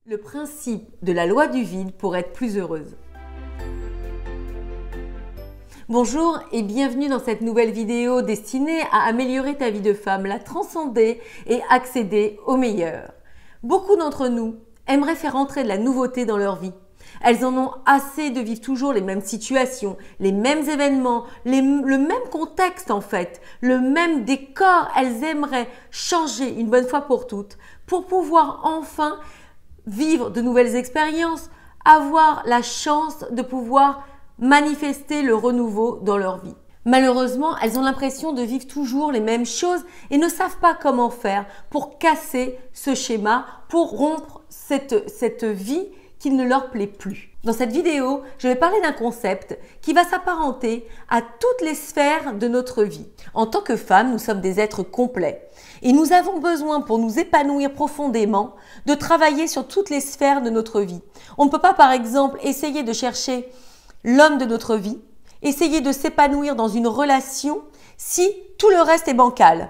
Le principe de la loi du vide pour être plus heureuse. Bonjour et bienvenue dans cette nouvelle vidéo destinée à améliorer ta vie de femme, la transcender et accéder au meilleur. Beaucoup d'entre nous aimeraient faire entrer de la nouveauté dans leur vie. Elles en ont assez de vivre toujours les mêmes situations, les mêmes événements, le même contexte en fait, le même décor. Elles aimeraient changer une bonne fois pour toutes pour pouvoir enfin vivre de nouvelles expériences, avoir la chance de pouvoir manifester le renouveau dans leur vie. Malheureusement, elles ont l'impression de vivre toujours les mêmes choses et ne savent pas comment faire pour casser ce schéma, pour rompre cette vie qui ne leur plaît plus. Dans cette vidéo, je vais parler d'un concept qui va s'apparenter à toutes les sphères de notre vie. En tant que femmes, nous sommes des êtres complets et nous avons besoin, pour nous épanouir profondément, de travailler sur toutes les sphères de notre vie. On ne peut pas, par exemple, essayer de chercher l'homme de notre vie, essayer de s'épanouir dans une relation si tout le reste est bancal.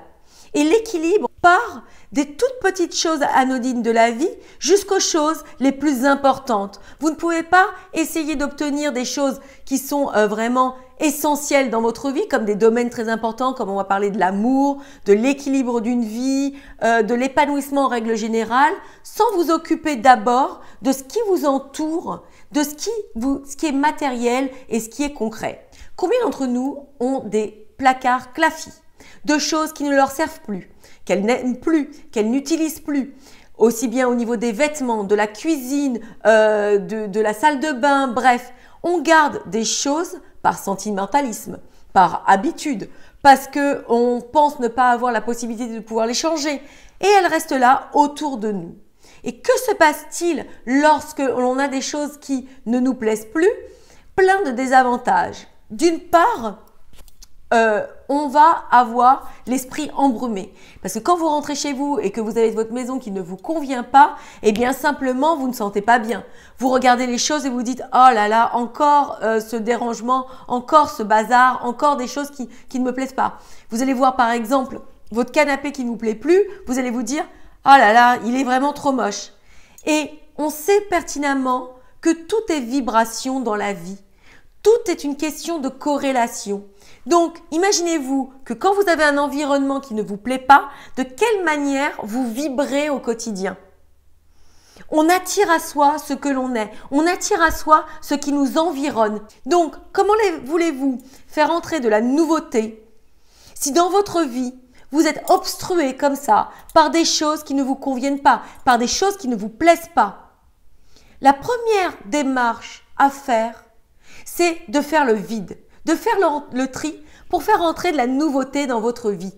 Et l'équilibre part des toutes petites choses anodines de la vie jusqu'aux choses les plus importantes. Vous ne pouvez pas essayer d'obtenir des choses qui sont vraiment essentielles dans votre vie, comme des domaines très importants, comme on va parler de l'amour, de l'équilibre d'une vie, de l'épanouissement en règle générale, sans vous occuper d'abord de ce qui vous entoure, de ce qui est matériel et ce qui est concret. Combien d'entre nous ont des placards clafis de choses qui ne leur servent plus, qu'elles n'aiment plus, qu'elles n'utilisent plus, aussi bien au niveau des vêtements, de la cuisine, de la salle de bain, bref, on garde des choses par sentimentalisme, par habitude, parce qu'on pense ne pas avoir la possibilité de pouvoir les changer et elles restent là autour de nous. Et que se passe-t-il lorsque l'on a des choses qui ne nous plaisent plus? Plein de désavantages. D'une part, on va avoir l'esprit embrumé. Parce que quand vous rentrez chez vous et que vous avez votre maison qui ne vous convient pas, eh bien simplement vous ne sentez pas bien. Vous regardez les choses et vous dites « Oh là là, encore ce dérangement, encore ce bazar, encore des choses qui ne me plaisent pas. » Vous allez voir par exemple votre canapé qui ne vous plaît plus, vous allez vous dire « Oh là là, il est vraiment trop moche. » Et on sait pertinemment que tout est vibration dans la vie. Tout est une question de corrélation. Donc, imaginez-vous que quand vous avez un environnement qui ne vous plaît pas, de quelle manière vous vibrez au quotidien. On attire à soi ce que l'on est. On attire à soi ce qui nous environne. Donc, comment voulez-vous faire entrer de la nouveauté si dans votre vie, vous êtes obstrué comme ça par des choses qui ne vous conviennent pas, par des choses qui ne vous plaisent pas? La première démarche à faire, c'est de faire le vide, de faire le tri pour faire entrer de la nouveauté dans votre vie.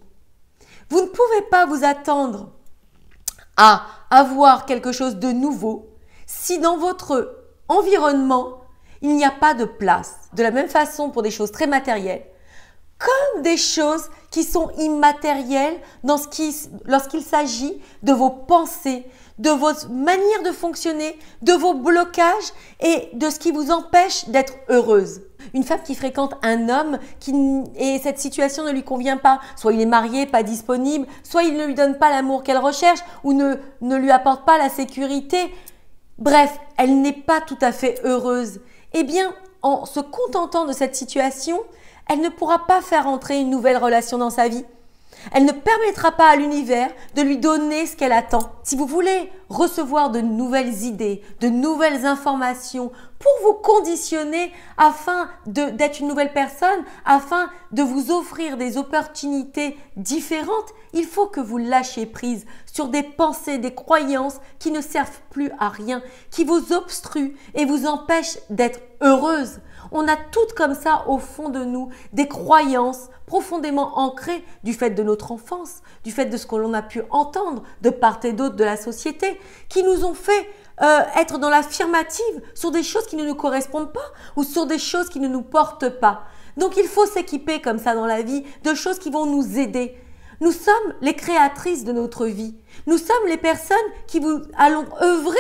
Vous ne pouvez pas vous attendre à avoir quelque chose de nouveau si dans votre environnement, il n'y a pas de place. De la même façon pour des choses très matérielles, comme des choses qui sont immatérielles lorsqu'il s'agit de vos pensées, de votre manière de fonctionner, de vos blocages et de ce qui vous empêche d'être heureuse. Une femme qui fréquente un homme et cette situation ne lui convient pas, soit il est marié, pas disponible, soit il ne lui donne pas l'amour qu'elle recherche ou ne lui apporte pas la sécurité. Bref, elle n'est pas tout à fait heureuse. Eh bien, en se contentant de cette situation, elle ne pourra pas faire entrer une nouvelle relation dans sa vie. Elle ne permettra pas à l'univers de lui donner ce qu'elle attend. Si vous voulez recevoir de nouvelles idées, de nouvelles informations pour vous conditionner afin d'être une nouvelle personne, afin de vous offrir des opportunités différentes, il faut que vous lâchiez prise sur des pensées, des croyances qui ne servent plus à rien, qui vous obstruent et vous empêchent d'être heureuse. On a toutes comme ça au fond de nous des croyances profondément ancrées du fait de notre enfance, du fait de ce que l'on a pu entendre de part et d'autre de la société, qui nous ont fait être dans l'affirmative sur des choses qui ne nous correspondent pas ou sur des choses qui ne nous portent pas. Donc il faut s'équiper comme ça dans la vie de choses qui vont nous aider. Nous sommes les créatrices de notre vie. Nous sommes les personnes qui allons œuvrer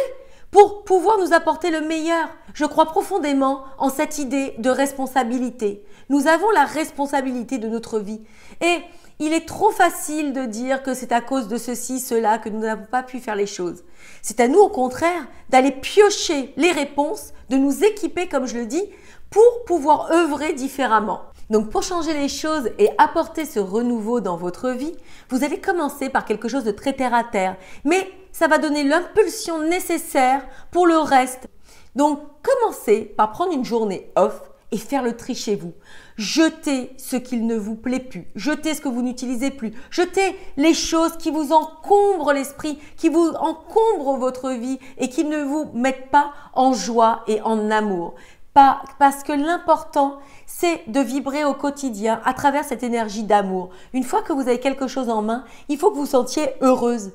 pour pouvoir nous apporter le meilleur. Je crois profondément en cette idée de responsabilité. Nous avons la responsabilité de notre vie. Et il est trop facile de dire que c'est à cause de ceci, cela que nous n'avons pas pu faire les choses. C'est à nous, au contraire, d'aller piocher les réponses, de nous équiper, comme je le dis, pour pouvoir œuvrer différemment. Donc, pour changer les choses et apporter ce renouveau dans votre vie, vous allez commencer par quelque chose de très terre à terre. Mais ça va donner l'impulsion nécessaire pour le reste. Donc, commencez par prendre une journée off et faire le tri chez vous. Jetez ce qui ne vous plaît plus. Jetez ce que vous n'utilisez plus. Jetez les choses qui vous encombrent l'esprit, qui vous encombrent votre vie et qui ne vous mettent pas en joie et en amour. Parce que l'important, c'est de vibrer au quotidien à travers cette énergie d'amour. Une fois que vous avez quelque chose en main, il faut que vous vous sentiez heureuse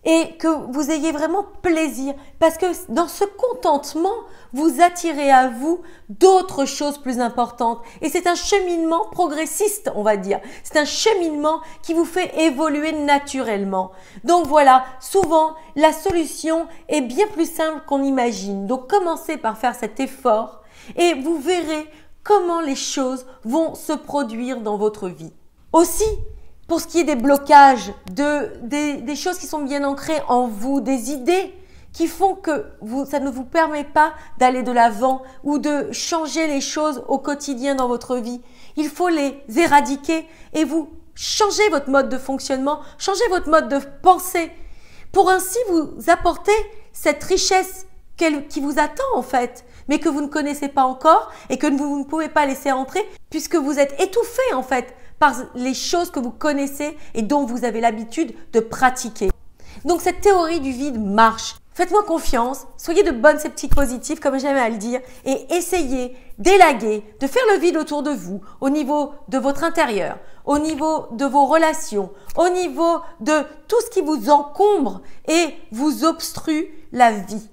et que vous ayez vraiment plaisir. Parce que dans ce contentement, vous attirez à vous d'autres choses plus importantes. Et c'est un cheminement progressiste, on va dire. C'est un cheminement qui vous fait évoluer naturellement. Donc voilà, souvent, la solution est bien plus simple qu'on imagine. Donc commencez par faire cet effort et vous verrez comment les choses vont se produire dans votre vie. Aussi, pour ce qui est des blocages, des choses qui sont bien ancrées en vous, des idées qui font que ça ne vous permet pas d'aller de l'avant ou de changer les choses au quotidien dans votre vie, il faut les éradiquer et vous changer votre mode de fonctionnement, changer votre mode de pensée pour ainsi vous apporter cette richesse qui vous attend en fait, mais que vous ne connaissez pas encore et que vous ne pouvez pas laisser entrer puisque vous êtes étouffé en fait par les choses que vous connaissez et dont vous avez l'habitude de pratiquer. Donc cette théorie du vide marche. Faites-moi confiance, soyez de bonnes sceptiques positives comme j'aime à le dire et essayez d'élaguer, de faire le vide autour de vous, au niveau de votre intérieur, au niveau de vos relations, au niveau de tout ce qui vous encombre et vous obstrue la vie.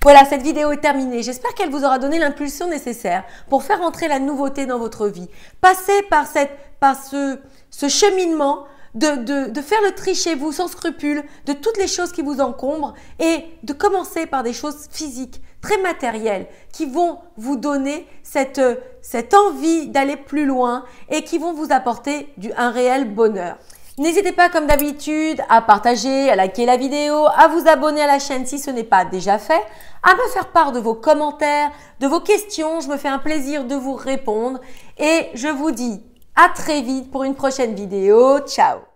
Voilà, cette vidéo est terminée. J'espère qu'elle vous aura donné l'impulsion nécessaire pour faire entrer la nouveauté dans votre vie. Passez par ce cheminement de faire le tri chez vous sans scrupule de toutes les choses qui vous encombrent et de commencer par des choses physiques, très matérielles, qui vont vous donner cette envie d'aller plus loin et qui vont vous apporter un réel bonheur. N'hésitez pas comme d'habitude à partager, à liker la vidéo, à vous abonner à la chaîne si ce n'est pas déjà fait, à me faire part de vos commentaires, de vos questions. Je me fais un plaisir de vous répondre et je vous dis à très vite pour une prochaine vidéo. Ciao!